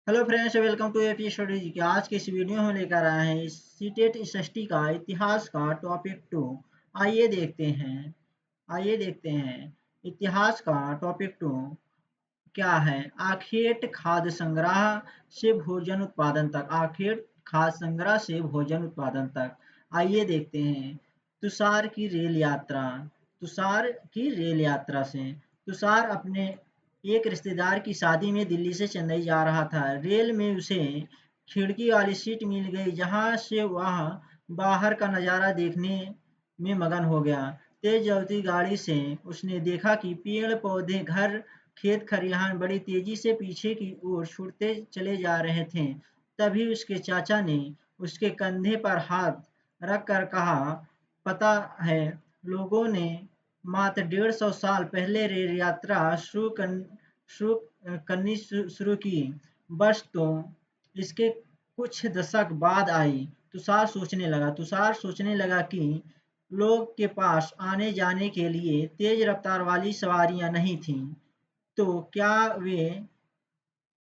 Hello friends, welcome to AP studies की आज के इस वीडियो में लेकर आए हैं सीटेट एसएसटी का इतिहास का टॉपिक 2। आइए देखते हैं इतिहास का टॉपिक 2 क्या है। आखेट खाद्य संग्रह से भोजन उत्पादन तक। आखेट खाद्य संग्रह से भोजन उत्पादन तक। आइए देखते हैं। तुषार की रेल यात्रा। तुषार की रेल यात्रा से तुषार अपने एक रिश्तेदार की शादी में दिल्ली से चेन्नई जा रहा था। रेल में उसे खिड़की वाली सीट मिल गई, जहां से वह बाहर का नज़ारा देखने में मगन हो गया। तेज चलती गाड़ी से उसने देखा कि पेड़ पौधे, घर, खेत खलिहान बड़ी तेजी से पीछे की ओर छूटते चले जा रहे थे। तभी उसके चाचा ने उसके कंधे पर हाथ रख कर कहा, पता है, लोगों ने मात्र 150 साल पहले रेल यात्रा शुरू करनी शुरू की। बस तो इसके कुछ दशक बाद आई। तुषार सोचने लगा कि लोग के पास आने जाने के लिए तेज रफ्तार वाली सवारियां नहीं थीं, तो क्या वे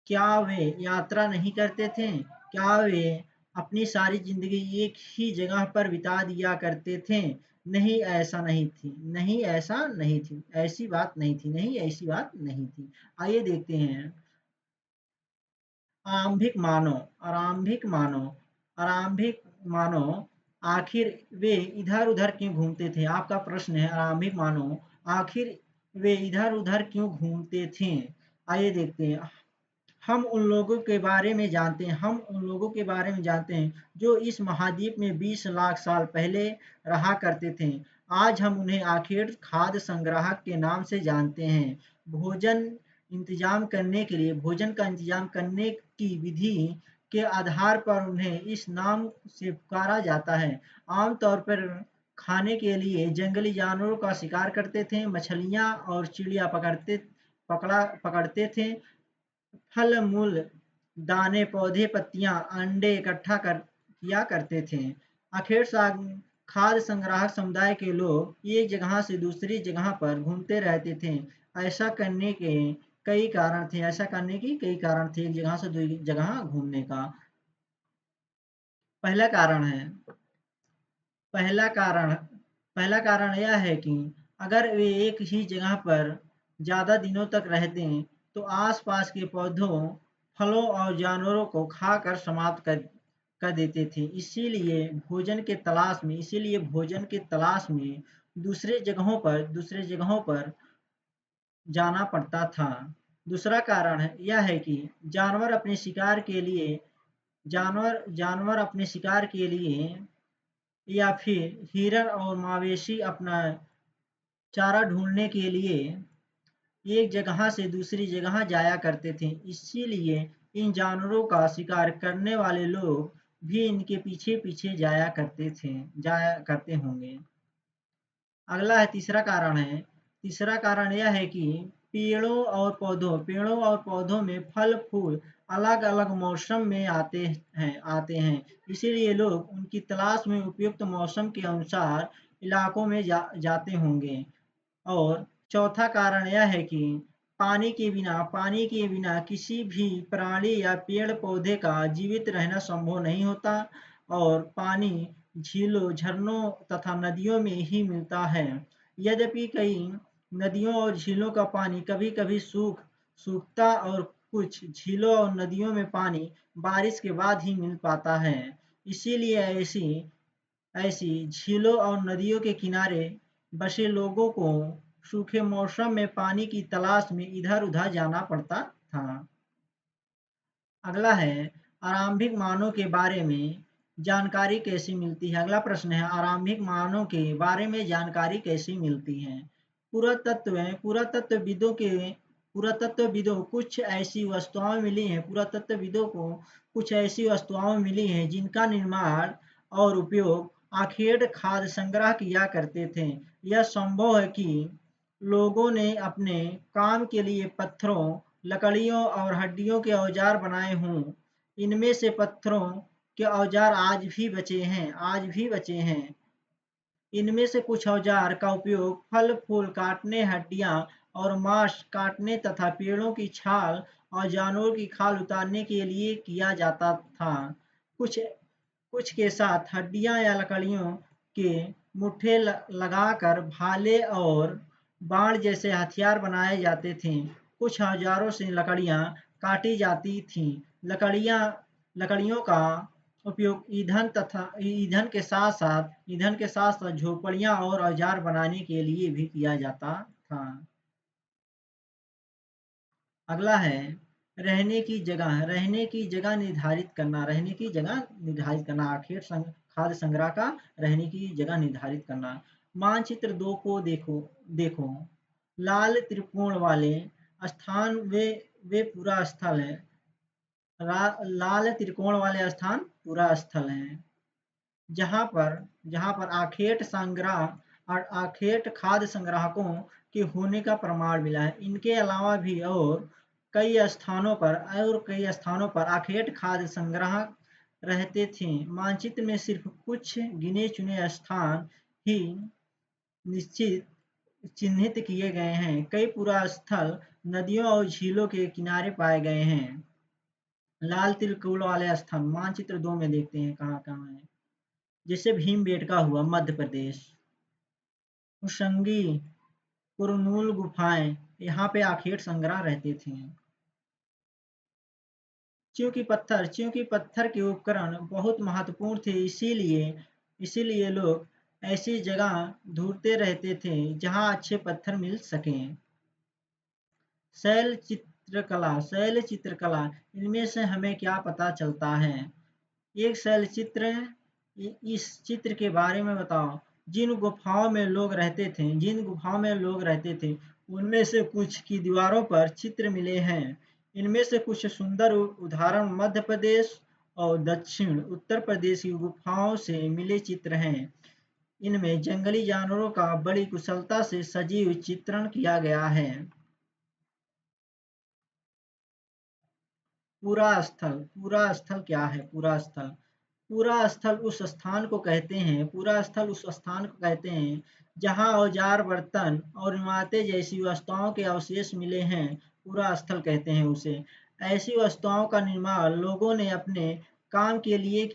यात्रा नहीं करते थे? क्या वे अपनी सारी ज़िंदगी एक ही जगह पर बिता दिया करते थे? नहीं, ऐसा नहीं थी। नहीं, ऐसा नहीं थी। ऐसी बात नहीं थी। नहीं, ऐसी बात नहीं थी। आइए देखते हैं। आरंभिक मानव आरंभिक मानव आरंभिक मानव आखिर वे इधर-उधर क्यों घूमते थे? आपका प्रश्न है, आरंभिक मानव आखिर वे इधर-उधर क्यों घूमते थे? आइए देखते हैं। हम उन लोगों के बारे में जानते हैं जो इस महाद्वीप में 20 लाख साल पहले रहा करते थे। आज हम उन्हें आखिर खाद्य संग्राहक के नाम से जानते हैं। भोजन भोजन का इंतजाम करने की विधि के आधार पर उन्हें इस नाम से पुकारा जाता है। आमतौर पर खाने के लिए जंगली जानवरों का शिकार करते थे, मछलियाँ और चिड़िया पकड़ते थे। फल मूल, दाने, पौधे, पत्तियां, अंडे इकट्ठा किया करते थे। आखिर खाद्य संग्राहक समुदाय के लोग एक जगह से दूसरी जगह पर घूमते रहते थे। ऐसा करने के कई कारण थे एक जगह से दूसरी जगह घूमने का। पहला कारण है पहला कारण पहला कारण यह है कि अगर वे एक ही जगह पर ज़्यादा दिनों तक रहते हैं, तो आसपास के पौधों, फलों और जानवरों को खाकर समाप्त कर देते थे। इसीलिए भोजन के तलाश में दूसरे जगहों पर जाना पड़ता था। दूसरा कारण यह है कि जानवर अपने शिकार के लिए जानवर अपने शिकार के लिए या फिर हिरण और मवेशी अपना चारा ढूंढने के लिए एक जगह से दूसरी जगह जाया करते थे। इसीलिए इन जानवरों का शिकार करने वाले लोग भी इनके पीछे पीछे जाया करते होंगे। अगला है तीसरा कारण यह है कि पेड़ों और पौधों में फल फूल अलग अलग मौसम में आते हैं। इसीलिए लोग उनकी तलाश में उपयुक्त मौसम के अनुसार इलाकों में जाते होंगे। और चौथा कारण यह है कि पानी के बिना किसी भी प्राणी या पेड़ पौधे का जीवित रहना संभव नहीं होता, और पानी झीलों, झरनों तथा नदियों में ही मिलता है। यद्यपि कई नदियों और झीलों का पानी कभी-कभी सूखता, और कुछ झीलों और नदियों में पानी बारिश के बाद ही मिल पाता है। इसीलिए ऐसी ऐसी झीलों और नदियों के किनारे बसे लोगों को सूखे मौसम में पानी की तलाश में इधर-उधर जाना पड़ता था। अगला है, आरंभिक मानव के बारे में जानकारी कैसे मिलती है? अगला प्रश्न है, आरंभिक मानव के बारे में जानकारी कैसे मिलती है? पुरातत्व पुरातत्वविदों के पुरातत्वविदों कुछ ऐसी वस्तुएं मिली हैं पुरातत्वविदों को कुछ ऐसी वस्तुएं मिली हैं जिनका निर्माण और उपयोग आखेट खाद्य संग्रह किया करते थे। यह संभव है कि लोगों ने अपने काम के लिए पत्थरों, लकड़ियों और हड्डियों के औजार बनाए हों। इनमें से पत्थरों के औजार आज भी बचे हैं। इनमें से कुछ औजार का उपयोग फल फूल काटने, हड्डियां और मांस काटने तथा पेड़ों की छाल और जानवरों की खाल उतारने के लिए किया जाता था। कुछ कुछ के साथ हड्डियां या लकड़ियों के मुट्ठे लगाकर भाले और बाण जैसे हथियार बनाए जाते थे। कुछ औजारों से लकड़ियां काटी जाती थीं। लकड़ियों का उपयोग ईंधन के साथ साथ झोपड़ियां और औजार बनाने के लिए भी किया जाता था। अगला है रहने की जगह निर्धारित करना। खाद्य संग्रह का रहने की जगह निर्धारित करना। मानचित्र 2 को देखो। लाल त्रिकोण वाले स्थान वे पूरा स्थल है। लाल त्रिकोण वाले स्थान पूरा स्थल है, जहाँ पर आखेट खाद्य संग्राहकों के होने का प्रमाण मिला है। इनके अलावा भी कई स्थानों पर आखेट खाद्य संग्राहक रहते थे। मानचित्र में सिर्फ कुछ गिने चुने स्थान ही निश्चित चिन्हित किए गए हैं। कई पुरा स्थल नदियों और झीलों के किनारे पाए गए हैं। लाल त्रिकोण वाले स्थान मानचित्र 2 में देखते हैं कहाँ कहाँ है। जैसे भीमबेटका हुआ मध्य प्रदेश, कुशंगी, कुरनूल गुफाएं, यहाँ पे आखेट संग्रह रहते थे। चूंकि पत्थर के उपकरण बहुत महत्वपूर्ण थे, इसीलिए लोग ऐसी जगह ढूंढते रहते थे जहां अच्छे पत्थर मिल सकें। शैल चित्रकला, इनमें से हमें क्या पता चलता है? एक शैल चित्र, इस चित्र के बारे में बताओ। जिन गुफाओं में लोग रहते थे उनमें से कुछ की दीवारों पर चित्र मिले हैं। इनमें से कुछ सुंदर उदाहरण मध्य प्रदेश और दक्षिण उत्तर प्रदेश की गुफाओं से मिले चित्र हैं। इनमें जंगली जानवरों का बड़ी कुशलता से सजीव चित्रण किया गया है। पूरा स्थल क्या है? पूरा स्थल उस स्थान को कहते हैं जहां औजार, बर्तन और इमारतें जैसी वस्तुओं के अवशेष मिले हैं। पूरा स्थल कहते हैं उसे। ऐसी वस्तुओं का निर्माण लोगों ने अपने काम के लिए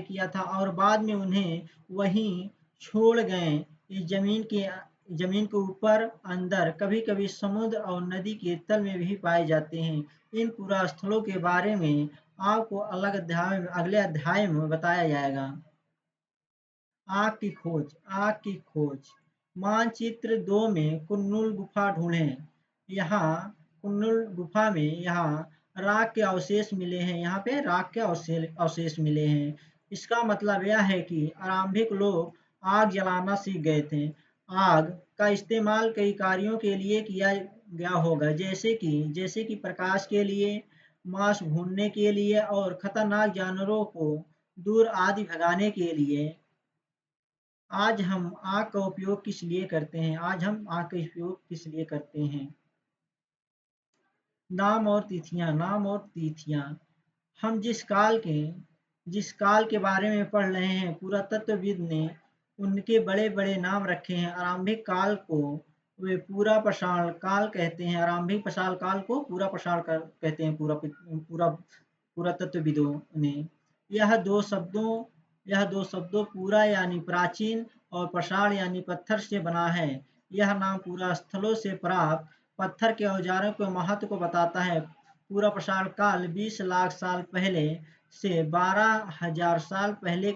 किया था और बाद में उन्हें वहीं छोड़ गए। इस जमीन के ऊपर, अंदर, कभी-कभी समुद्र और नदी के तल में भी पाए जाते हैं। इन पुरास्थलों के बारे में आपको अगले अध्याय में बताया जाएगा। आग की खोज। मानचित्र 2 में कुन्नुल गुफा ढूंढें। यहाँ कुन्नुल गुफा में राख के अवशेष मिले हैं। यहाँ पे राख के अवशेष मिले हैं। इसका मतलब यह है कि आरंभिक लोग आग जलाना सीख गए थे। आग का इस्तेमाल कई कार्यों के लिए किया गया होगा, जैसे कि प्रकाश के लिए, मांस भूनने के लिए और खतरनाक जानवरों को दूर आदि भगाने के लिए। आज हम आग का उपयोग किस लिए करते हैं? नाम और तिथियां। हम जिस काल के बारे में पढ़ रहे हैं, पुरातत्वविद ने उनके बड़े-बड़े नाम रखे हैं। आरंभिक काल को वे पूरा पाषाण काल कहते हैं। पुरातत्वविदों ने। यह दो शब्दों पूरा यानी प्राचीन और पाषाण यानी पत्थर से बना है। यह नाम पूरा स्थलों से प्राप्त पत्थर के औजारों के महत्व को बताता है। पूरा पाषाण काल 20 लाख साल पहले से 12,000 साल पहले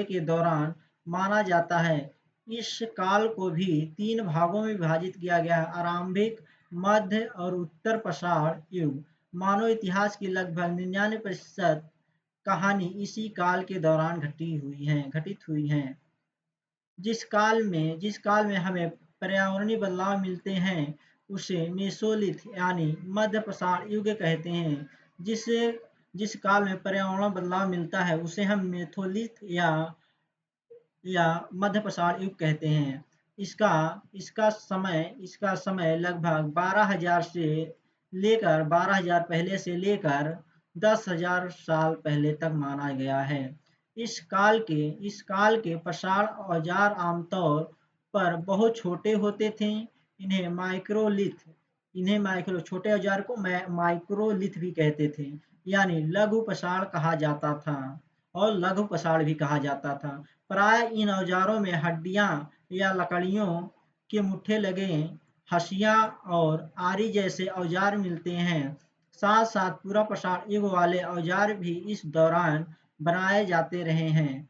के दौरान माना जाता है। इस काल को भी 3 भागों में विभाजित किया गया है: आरंभिक, मध्य और उत्तर पाषाण युग। मानव इतिहास की लगभग 99% कहानी इसी काल के दौरान घटित हुई हैं। जिस काल में हमें पर्यावरणीय बदलाव मिलते हैं उसे मेसोलिथ यानी मध्य पाषाण युग कहते हैं। जिस काल में पर्यावरण बदलाव मिलता है उसे हम मेसोलिथ या मध्य पाषाण युग कहते हैं। इसका समय लगभग 12,000 पहले से लेकर 10,000 साल पहले तक माना गया है। इस काल के पाषाण औजार आमतौर पर बहुत छोटे होते थे। इन्हें माइक्रो छोटे औजार को माइक्रोलिथ भी कहते थे, यानी लघु पषाण कहा जाता था और लघु पषाण भी कहा जाता था। प्राय इन औजारों में हड्डियां या लकड़ियों के मुट्ठे लगे हंसिया और आरी जैसे औजार मिलते हैं। साथ साथ पूरा पषाण युग वाले औजार भी इस दौरान बनाए जाते रहे हैं।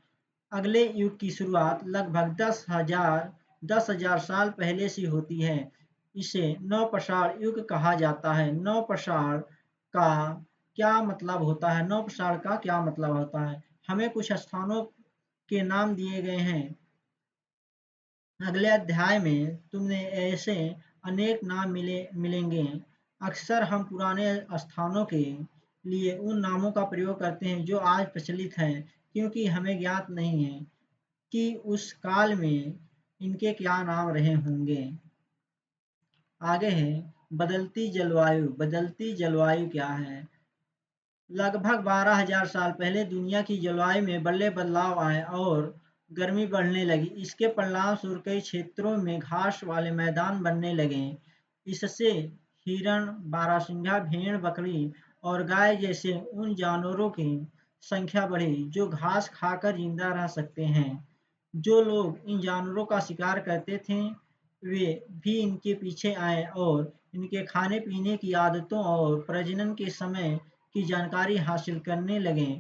अगले युग की शुरुआत लगभग 10,000 साल पहले से होती है। इसे नवपाषाण युग कहा जाता है। का क्या मतलब होता है? नवपाषाण का क्या मतलब होता है? हमें कुछ स्थानों के नाम दिए गए हैं। अगले अध्याय में तुम्हें ऐसे अनेक नाम मिलेंगे। अक्सर हम पुराने स्थानों के लिए उन नामों का प्रयोग करते हैं जो आज प्रचलित हैं, क्योंकि हमें ज्ञात नहीं है कि उस काल में इनके क्या नाम रहे होंगे। आगे है बदलती जलवायु। बदलती जलवायु क्या है? लगभग 12,000 साल पहले दुनिया की जलवायु में बड़े बदलाव आए और गर्मी बढ़ने लगी। इसके परिणामस्वरूप कई क्षेत्रों में घास वाले मैदान बनने लगे। इससे हिरण, बारहसिंगा, भेड़, बकरी और गाय जैसे उन जानवरों की संख्या बढ़ी जो घास खाकर जिंदा रह सकते हैं। जो लोग इन जानवरों का शिकार करते थे वे भी इनके पीछे आए और इनके खाने पीने की आदतों और प्रजनन के समय की जानकारी हासिल करने लगे।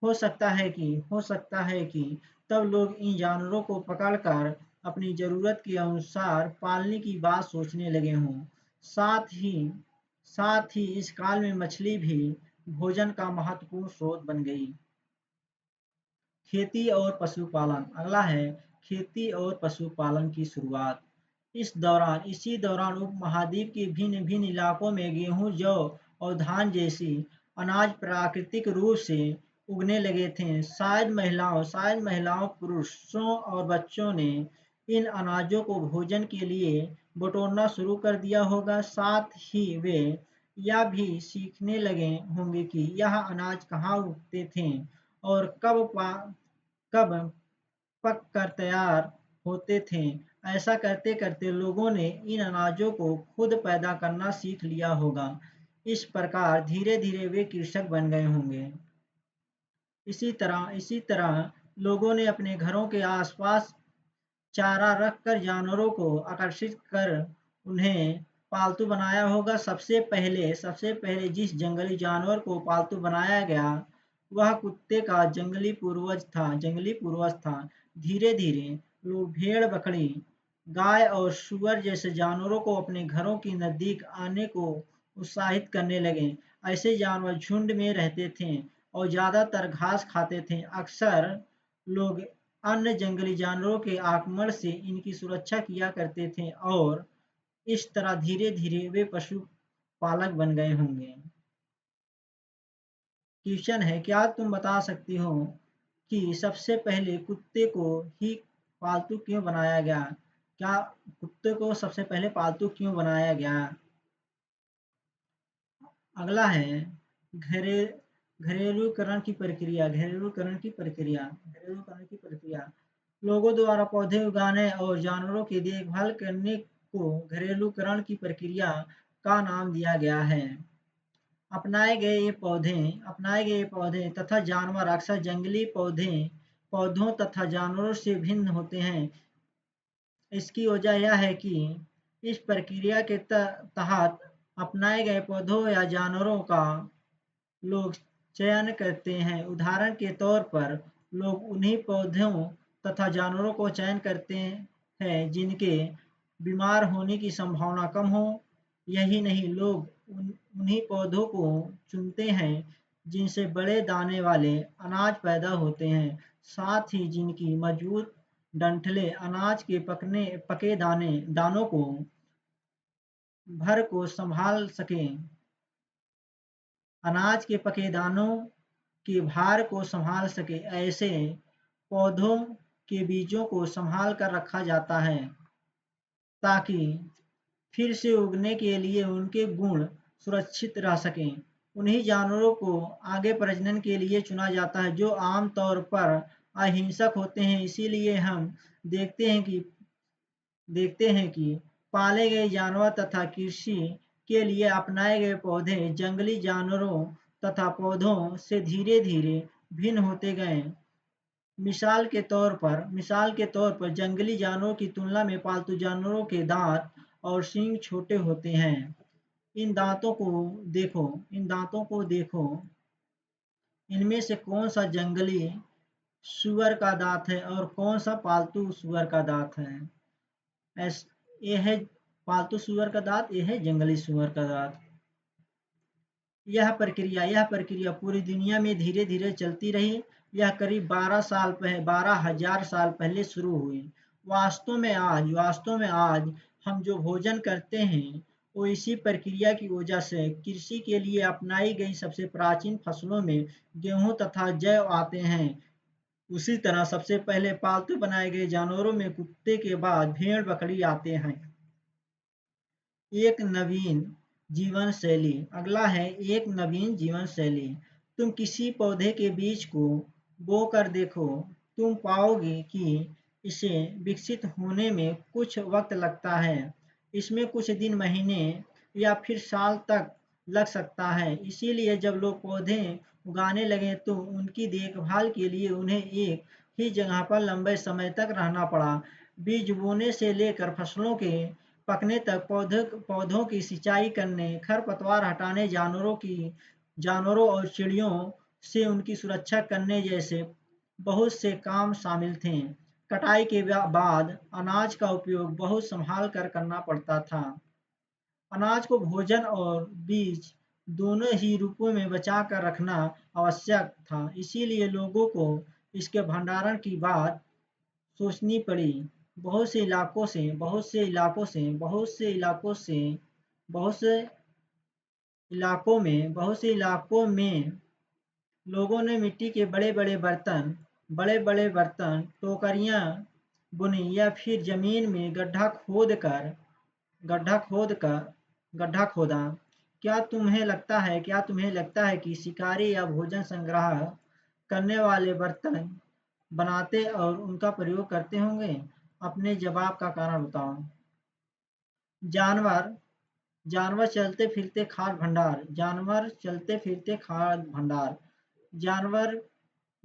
हो सकता है कि तब लोग इन जानवरों को पकड़कर अपनी ज़रूरत के अनुसार पालने की बात सोचने लगे हों। साथ ही साथ ही इस काल में मछली भी भोजन का महत्वपूर्ण स्रोत बन गई। खेती और पशुपालन। अगला है खेती और पशुपालन की शुरुआत। इसी दौरान उपमहाद्वीप के भिन्न भिन्न इलाकों में गेहूं, जौ और धान जैसी अनाज प्राकृतिक रूप से उगने लगे थे। शायद महिलाओं, पुरुषों और बच्चों ने इन अनाजों को भोजन के लिए बटोरना शुरू कर दिया होगा। साथ ही वे यह भी सीखने लगे होंगे कि यह अनाज कहाँ उगते थे और कब पक कर तैयार होते थे। ऐसा करते करते लोगों ने इन अनाजों को खुद पैदा करना सीख लिया होगा। इस प्रकार धीरे धीरे वे कृषक बन गए होंगे। इसी तरह लोगों ने अपने घरों के आसपास चारा रखकर जानवरों को आकर्षित कर उन्हें पालतू बनाया होगा। सबसे पहले जिस जंगली जानवर को पालतू बनाया गया वह कुत्ते का जंगली पूर्वज था। धीरे धीरे लोग भेड़, बकरी, गाय और सूअर जैसे जानवरों को अपने घरों के नजदीक आने को उत्साहित करने लगे। ऐसे जानवर झुंड में रहते थे और ज्यादातर घास खाते थे। अक्सर लोग अन्य जंगली जानवरों के आक्रमण से इनकी सुरक्षा किया करते थे और इस तरह धीरे धीरे वे पशुपालक बन गए होंगे। क्वेश्चन है, क्या तुम बता सकती हो कि सबसे पहले कुत्ते को ही पालतू क्यों बनाया गया? क्या कुत्ते को सबसे पहले पालतू क्यों बनाया गया? अगला है घरे घरेलूकरण की प्रक्रिया। लोगों द्वारा पौधे उगाने और जानवरों की देखभाल करने को घरेलूकरण की प्रक्रिया का नाम दिया गया है। अपनाए गए पौधे तथा जानवर अक्सर जंगली पौधों तथा जानवरों से भिन्न होते हैं। इसकी वजह यह है कि इस प्रक्रिया के तहत अपनाए गए पौधों या जानवरों का लोग चयन करते हैं। उदाहरण के तौर पर लोग उन्हीं पौधों तथा जानवरों को चयन करते हैं जिनके बीमार होने की संभावना कम हो। यही नहीं, लोग उन्हीं पौधों को चुनते हैं जिनसे बड़े दाने वाले अनाज पैदा होते हैं, साथ ही जिनकी मजबूत डंठलें अनाज के पके दानों को भर को संभाल सकें। अनाज के पके दानों के भार को संभाल सके। ऐसे पौधों के बीजों को संभाल कर रखा जाता है ताकि फिर से उगने के लिए उनके गुण सुरक्षित रह सकें। उन्हीं जानवरों को आगे प्रजनन के लिए चुना जाता है जो आमतौर पर अहिंसक होते हैं। इसीलिए हम देखते हैं कि पाले गए जानवर तथा कृषि के लिए अपनाए गए पौधे जंगली जानवरों तथा पौधों से धीरे धीरे भिन्न होते गए। मिसाल के तौर पर जंगली जानवरों की तुलना में पालतू जानवरों के दांत और सींग छोटे होते हैं। इन दांतों को देखो। इनमें से कौन सा जंगली सूअर का दांत है और कौन सा पालतू सूअर का दांत है? ये है पालतू सूअर का दांत, ये है जंगली सूअर का दांत। यह प्रक्रिया पूरी दुनिया में धीरे धीरे चलती रही। यह करीब 12,000 साल पहले शुरू हुई। वास्तव में आज हम जो भोजन करते हैं वो इसी प्रक्रिया की वजह से कृषि के लिए अपनाई गई सबसे प्राचीन फसलों में गेहूं तथा जौ आते हैं। उसी तरह सबसे पहले पालतू बनाए गए जानवरों में कुत्ते के बाद भेड़ बकरी आते हैं। एक नवीन जीवन शैली। अगला है एक नवीन जीवन शैली। तुम किसी पौधे के बीज को बो कर देखो, तुम पाओगे कि इसे विकसित होने में कुछ वक्त लगता है। इसमें कुछ दिन, महीने या फिर साल तक लग सकता है। इसीलिए जब लोग पौधे उगाने लगे तो उनकी देखभाल के लिए उन्हें एक ही जगह पर लंबे समय तक रहना पड़ा। बीज बोने से लेकर फसलों के पकने तक पौधों की सिंचाई करने, खरपतवार हटाने, जानवरों और चिड़ियों से उनकी सुरक्षा करने जैसे बहुत से काम शामिल थे। कटाई के बाद अनाज का उपयोग बहुत संभाल कर करना पड़ता था। अनाज को भोजन और बीज दोनों ही रूपों में बचा कर रखना आवश्यक था। इसीलिए लोगों को इसके भंडारण की बात सोचनी पड़ी। बहुत से इलाकों में लोगों ने मिट्टी के बड़े बड़े बर्तन, टोकरियां बुनी या फिर जमीन में गड्ढा खोदा। क्या तुम्हें लगता है कि शिकारी या भोजन संग्रह करने वाले बर्तन बनाते और उनका प्रयोग करते होंगे? अपने जवाब का कारण बताओ। जानवर जानवर चलते फिरते खाद्य भंडार। जानवर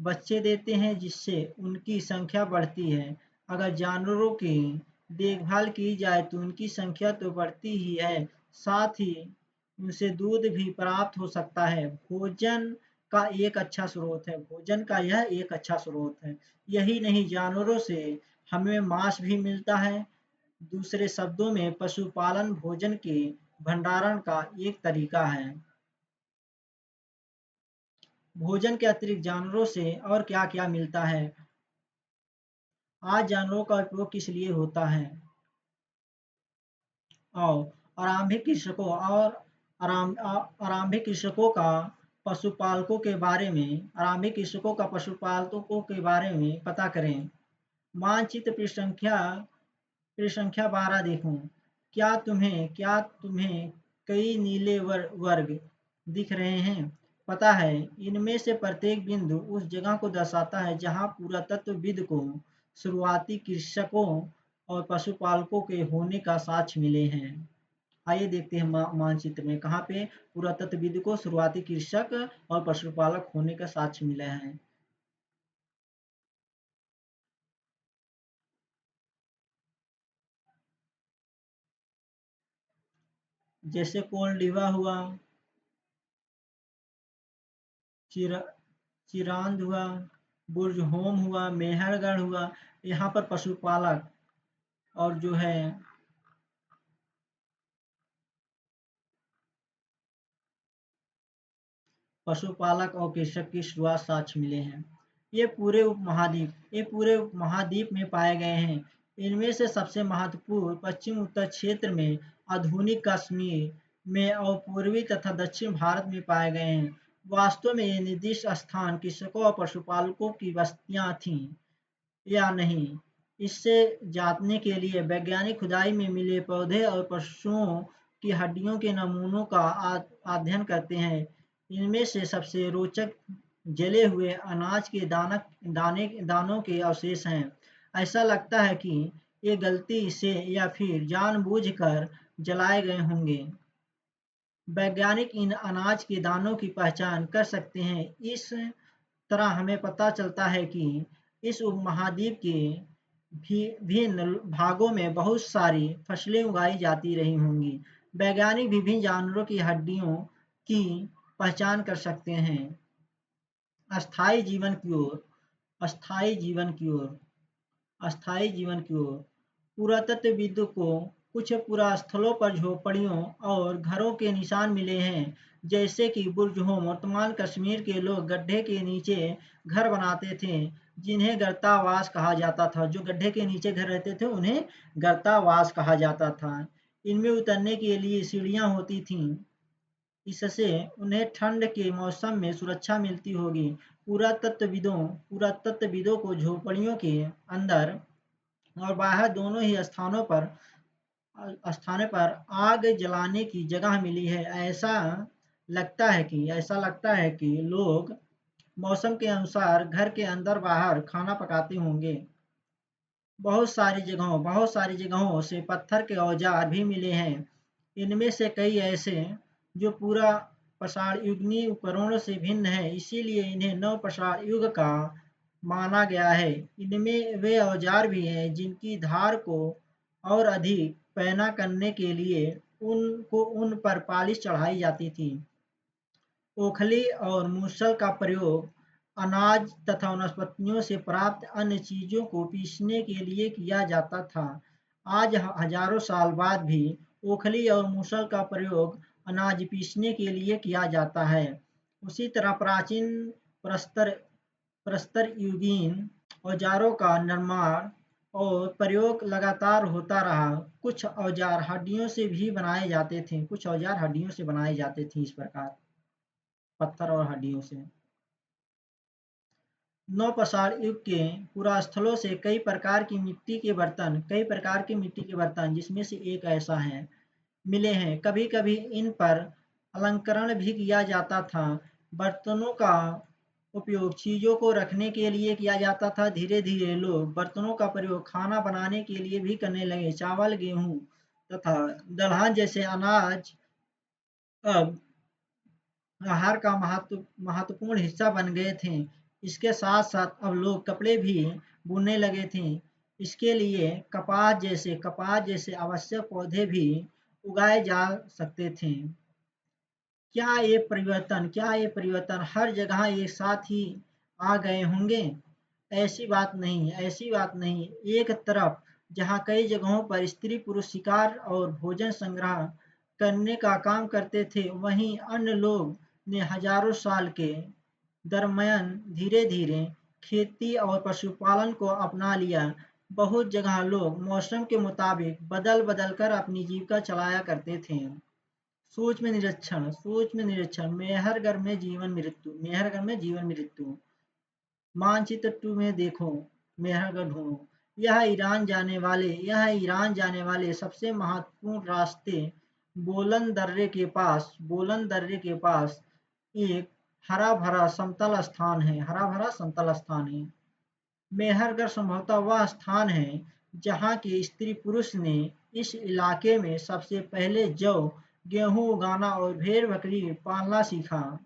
बच्चे देते हैं जिससे उनकी संख्या बढ़ती है। अगर जानवरों की देखभाल की जाए तो उनकी संख्या तो बढ़ती ही है, साथ ही उनसे दूध भी प्राप्त हो सकता है। भोजन का यह एक अच्छा स्रोत है। यही नहीं, जानवरों से हमें मांस भी मिलता है। दूसरे शब्दों में पशुपालन भोजन के भंडारण का एक तरीका है। भोजन के अतिरिक्त जानवरों से और क्या-क्या मिलता है? आज जानवरों का उपयोग किस लिए होता है? आओ, आरंभिक कृषकों का पशुपालकों के बारे में पता करें। मानचित्र पृष्ठ संख्या 12 देखो। क्या तुम्हें कई नीले वर्ग दिख रहे हैं? पता है, इनमें से प्रत्येक बिंदु उस जगह को दर्शाता है जहां पुरातत्वविद को शुरुआती कृषकों और पशुपालकों के होने का साक्ष्य मिले हैं। आइए देखते हैं मानचित्र में कहाँ पे पुरातत्वविद को शुरुआती कृषक और पशुपालक होने का साक्ष्य मिला है। जैसे कोलडिवा हुआ, चिर चिरांद हुआ, बुर्जहोम हुआ, मेहरगढ़ हुआ। यहाँ पर पशुपालक और जो है पशुपालक और कृषक की शुरुआत साक्ष्य मिले हैं। ये पूरे उपमहाद्वीप में पाए गए हैं। इनमें से सबसे महत्वपूर्ण पश्चिम उत्तर क्षेत्र में, आधुनिक कश्मीर में और पूर्वी तथा दक्षिण भारत में पाए गए हैं। वास्तव में ये निर्दिष्ट स्थान कृषकों और पशुपालकों की बस्तियां थीं या नहीं, इससे जानने के लिए वैज्ञानिक खुदाई में मिले पौधे और पशुओं की हड्डियों के नमूनों का अध्ययन करते हैं। इनमें से सबसे रोचक जले हुए अनाज के दानों के अवशेष हैं। ऐसा लगता है कि ये गलती से या फिर जानबूझकर जलाए गए होंगे। वैज्ञानिक इन अनाज के दानों की पहचान कर सकते हैं। इस तरह हमें पता चलता है कि इस उपमहाद्वीप के भिन्न भागों में बहुत सारी फसलें उगाई जाती रही होंगी। वैज्ञानिक विभिन्न जानवरों की हड्डियों की पहचान कर सकते हैं। अस्थायी जीवन की ओर अस्थायी जीवन की ओर अस्थायी जीवन की ओर पुरातत्वविदों को कुछ पुरास्थलों पर झोपड़ियों और घरों के निशान मिले हैं, जैसे कि बुर्जहोम। वर्तमान कश्मीर के लोग गड्ढे के नीचे घर बनाते थे, जिन्हें गर्तावास कहा जाता था। जो गड्ढे के नीचे घर रहते थे उन्हें गर्तावास कहा जाता था। इनमें उतरने के लिए सीढ़ियां होती थीं, इससे उन्हें ठंड के मौसम में सुरक्षा मिलती होगी। पुरातत्वविदों को झोपड़ियों के अंदर और बाहर दोनों ही स्थानों पर आग जलाने की जगह मिली है। ऐसा लगता है कि लोग मौसम के अनुसार घर के अंदर बाहर खाना पकाते होंगे। बहुत सारी जगहों से पत्थर के औजार भी मिले हैं। इनमें से कई ऐसे जो पूरा पाषाणयुगीन उपकरणों से भिन्न हैं, इसीलिए इन्हें नवपाषाण युग का माना गया है। इनमें वे औजार भी हैं जिनकी धार को और अधिक पैना करने के लिए उन पर पालिश चढ़ाई जाती थी। ओखली और मूसल का प्रयोग अनाज तथा वनस्पतियों से प्राप्त अन्य चीजों को पीसने के लिए किया जाता था। आज हजारों साल बाद भी ओखली और मूसल का प्रयोग अनाज पीसने के लिए किया जाता है। उसी तरह प्राचीन प्रस्तर प्रस्तरयुगीन औजारों का निर्माण और प्रयोग लगातार होता रहा। कुछ औजार हड्डियों से भी बनाए जाते थे। कुछ औजार हड्डियों से बनाए जाते थे, इस प्रकार पत्थर और हड्डियों से। नवपाषाण युग के पुरास्थलों से कई प्रकार की मिट्टी के बर्तन जिसमें से एक ऐसा है मिले हैं। कभी कभी इन पर अलंकरण भी किया जाता था। बर्तनों का उपयोग चीजों को रखने के लिए किया जाता था। धीरे धीरे लोग बर्तनों का प्रयोग खाना बनाने के लिए भी करने लगे। चावल, गेहूं तथा दलहन जैसे अनाज अब आहार का महत्वपूर्ण हिस्सा बन गए थे। इसके साथ साथ अब लोग कपड़े भी बुनने लगे थे। इसके लिए कपास जैसे आवश्यक पौधे भी उगाए जा सकते थे। क्या ये परिवर्तन हर जगह एक साथ ही आ गए होंगे? ऐसी बात नहीं। एक तरफ जहाँ कई जगहों पर स्त्री पुरुष शिकार और भोजन संग्रह करने का काम करते थे, वहीं अन्य लोग ने हजारों साल के दरम्यान धीरे धीरे खेती और पशुपालन को अपना लिया। बहुत जगह लोग मौसम के मुताबिक बदल बदल कर अपनी जीविका चलाया करते थे। सूक्ष्म निरीक्षण मेहरगढ़ में जीवन मृत्यु। मानचित्र 2 में देखो, मेहरगढ़ ढूंढो। यह ईरान जाने वाले सबसे महत्वपूर्ण रास्ते बोलन दर्रे के पास एक हरा भरा समतल स्थान है। मेहरगढ़ संभवतः वह स्थान है जहाँ के स्त्री पुरुष ने इस इलाके में सबसे पहले जौ, गेहूं उगाना और भेड़ बकरी पालना सीखा।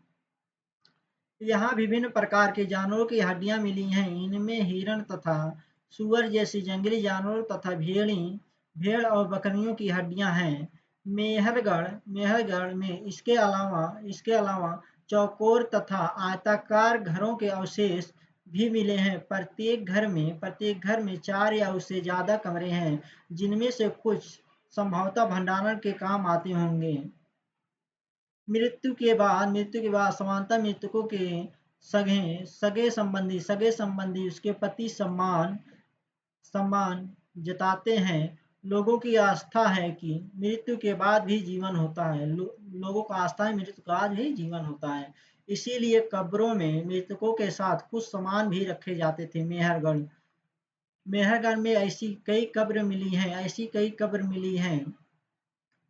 यहाँ विभिन्न प्रकार के जानवरों की हड्डियां मिली हैं। इनमें हिरण तथा सूअर जैसे जंगली जानवरों तथा भेड़ और बकरियों की हड्डियां हैं। मेहरगढ़ में इसके अलावा चौकोर तथा आयताकार घरों के अवशेष भी मिले हैं। प्रत्येक घर में 4 या उससे ज्यादा कमरे हैं, जिनमें से कुछ संभवतः भंडारण के काम आते होंगे। मृत्यु के बाद समानता मृतकों के सगे संबंधी उसके प्रति सम्मान जताते हैं। लोगों की आस्था है कि मृत्यु के बाद भी जीवन होता है। लोगों का आस्था है मृत्यु के बाद भी जीवन होता है। इसीलिए कब्रों में मृतकों के साथ कुछ सामान भी रखे जाते थे। मेहरगढ़ में ऐसी कई कब्र मिली हैं।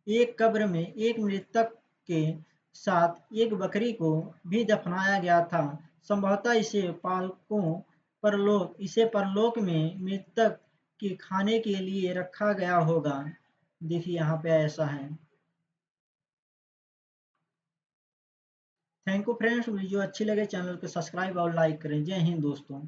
एक कब्र में एक मृतक के साथ एक बकरी को भी दफनाया गया था। संभवतः इसे परलोक में मृतक के खाने के लिए रखा गया होगा। देखिए यहाँ पे ऐसा है। थैंक यू फ्रेंड्स, वीडियो अच्छी लगे चैनल को सब्सक्राइब और लाइक करें। जय हिंद दोस्तों।